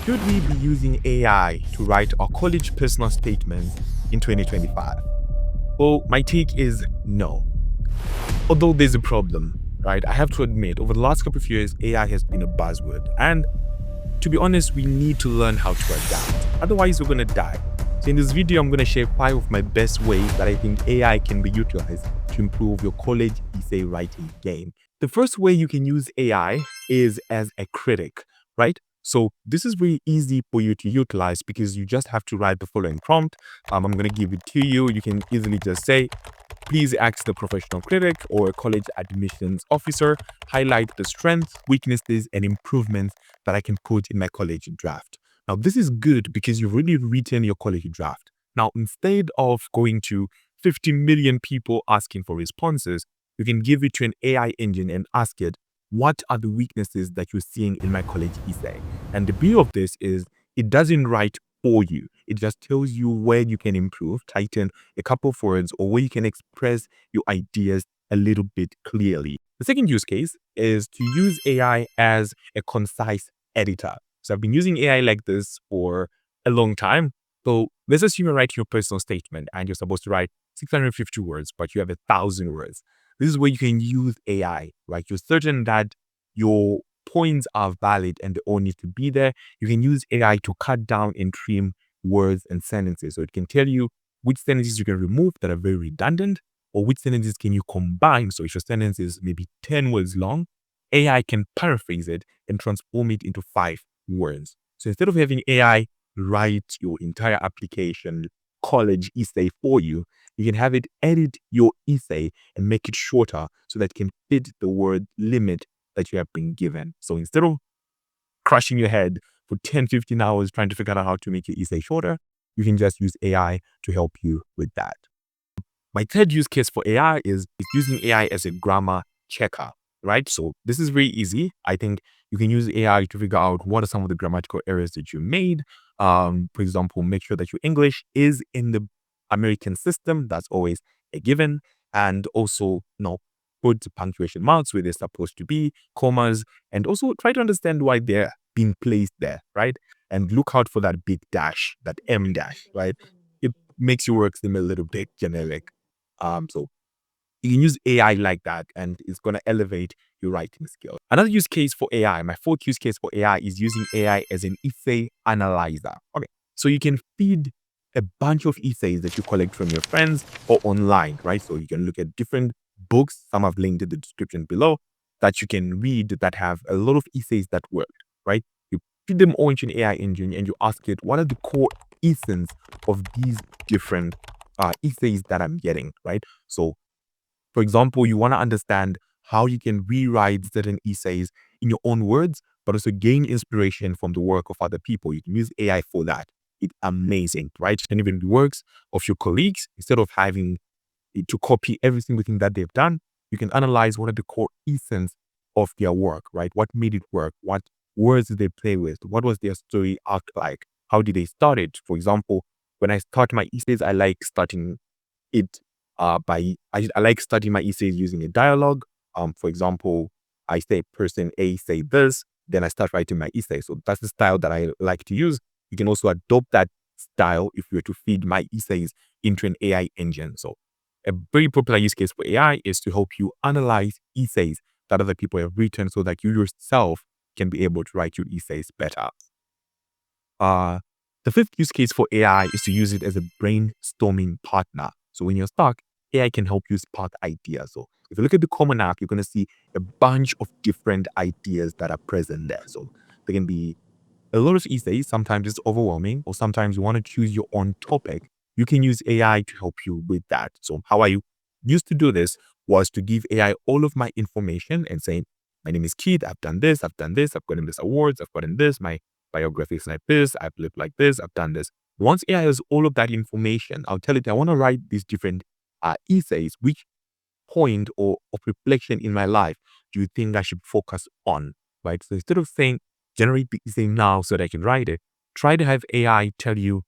Should we be using AI to write our college personal statements in 2025? Well, my take is no. Although there's a problem, right? I have to admit, over the last couple of years, AI has been a buzzword. And to be honest, we need to learn how to adapt. Otherwise, we're going to die. So in this video, I'm going to share 5 of my best ways that I think AI can be utilized to improve your college essay writing game. The first way you can use AI is as a critic, right? So this is very easy for you to utilize because you just have to write the following prompt. I'm going to give it to you. You can easily just say, please ask the professional critic or a college admissions officer, highlight the strengths, weaknesses, and improvements that I can put in my college draft. Now, this is good because you've already written your college draft. Now, instead of going to 50 million people asking for responses, you can give it to an AI engine and ask it, what are the weaknesses that you're seeing in my college essay? And the beauty of this is it doesn't write for you. It just tells you where you can improve, tighten a couple of words, or where you can express your ideas a little bit clearly. The second use case is to use AI as a concise editor. So I've been using AI like this for a long time. So let's assume you're writing your personal statement and you're supposed to write 650 words, but you have 1,000 words. This is where you can use AI, right? You're certain that your points are valid and they all need to be there. You can use AI to cut down and trim words and sentences. So it can tell you which sentences you can remove that are very redundant or which sentences can you combine. So if your sentence is maybe 10 words long, AI can paraphrase it and transform it into 5 words. So instead of having AI write your entire application college essay for you, you can have it edit your essay and make it shorter so that it can fit the word limit that you have been given. So instead of crushing your head for 10, 15 hours trying to figure out how to make your essay shorter, you can just use AI to help you with that. My third use case for AI is using AI as a grammar checker, right? So this is very easy. I think you can use AI to figure out what are some of the grammatical errors that you made. For example, make sure that your English is in the American system. That's always a given. And also, put punctuation marks where they're supposed to be, commas, and also try to understand why they're being placed there, right? And look out for that big dash, that M dash, right? It makes your work seem a little bit generic. So you can use AI like that and it's going to elevate your writing skill. Another use case for AI, my fourth use case for AI is using AI as an essay analyzer. Okay, so you can feed a bunch of essays that you collect from your friends or online, right? So you can look at different books, some I've linked in the description below, that you can read that have a lot of essays that work, right? You feed them all into an AI engine and you ask it, what are the core essence of these different essays that I'm getting, right? So for example, you want to understand how you can rewrite certain essays in your own words, but also gain inspiration from the work of other people. You can use AI for that. It's amazing, right? And even the works of your colleagues, instead of having to copy every single thing that they've done, you can analyze what are the core essence of their work, right? What made it work? What words did they play with? What was their story arc like? How did they start it? For example, when I start my essays, I like starting it I like studying my essays using a dialogue. For example, I say person A say this, then I start writing my essay. So that's the style that I like to use. You can also adopt that style if you were to feed my essays into an AI engine. So a very popular use case for AI is to help you analyze essays that other people have written so that you yourself can be able to write your essays better. The fifth use case for AI is to use it as a brainstorming partner. So when you're stuck, AI can help you spark ideas. So if you look at the common app, you're going to see a bunch of different ideas that are present there. So there can be a lot of essays. Sometimes it's overwhelming, or sometimes you want to choose your own topic. You can use AI to help you with that. So how I used to do this was to give AI all of my information and say, my name is Keith, I've done this, I've gotten this awards, I've gotten this, my biography is like this, I've lived like this, I've done this. Once AI has all of that information, I'll tell it I want to write these different essays. Which point or of reflection in my life do you think I should focus on, right? So instead of saying, generate the essay now so that I can write it, try to have AI tell you,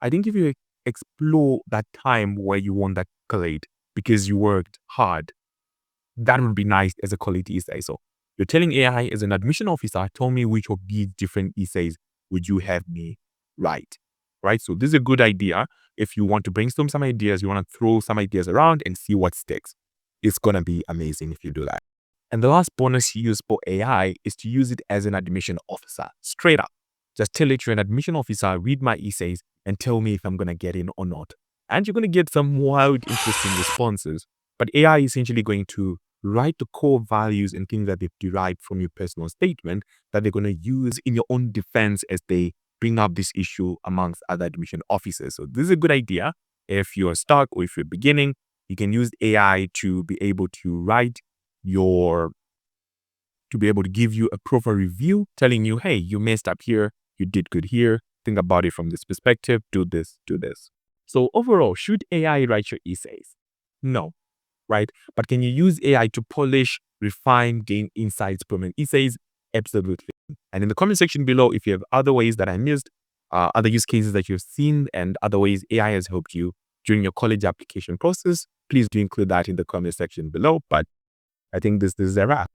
I think if you explore that time where you won that accolade because you worked hard, that would be nice as a quality essay. So you're telling AI as an admission officer, tell me which of these different essays would you have me write? Right? So this is a good idea. If you want to brainstorm some ideas, you want to throw some ideas around and see what sticks. It's going to be amazing if you do that. And the last bonus use for AI is to use it as an admission officer. Straight up. Just tell it you're an admission officer, read my essays, and tell me if I'm going to get in or not. And you're going to get some wild, interesting responses. But AI is essentially going to write the core values and things that they've derived from your personal statement that they're going to use in your own defense as they bring up this issue amongst other admission officers. So this is a good idea. If you're stuck or if you're beginning, you can use AI to be able to be able to give you a proper review, telling you, hey, you messed up here, you did good here, think about it from this perspective, do this, do this. So overall, should AI write your essays? No, right? But can you use AI to polish, refine, gain insights from your essays? Absolutely. And in the comment section below, if you have other ways that I missed, other use cases that you've seen, and other ways AI has helped you during your college application process, please do include that in the comment section below. But I think this is a wrap.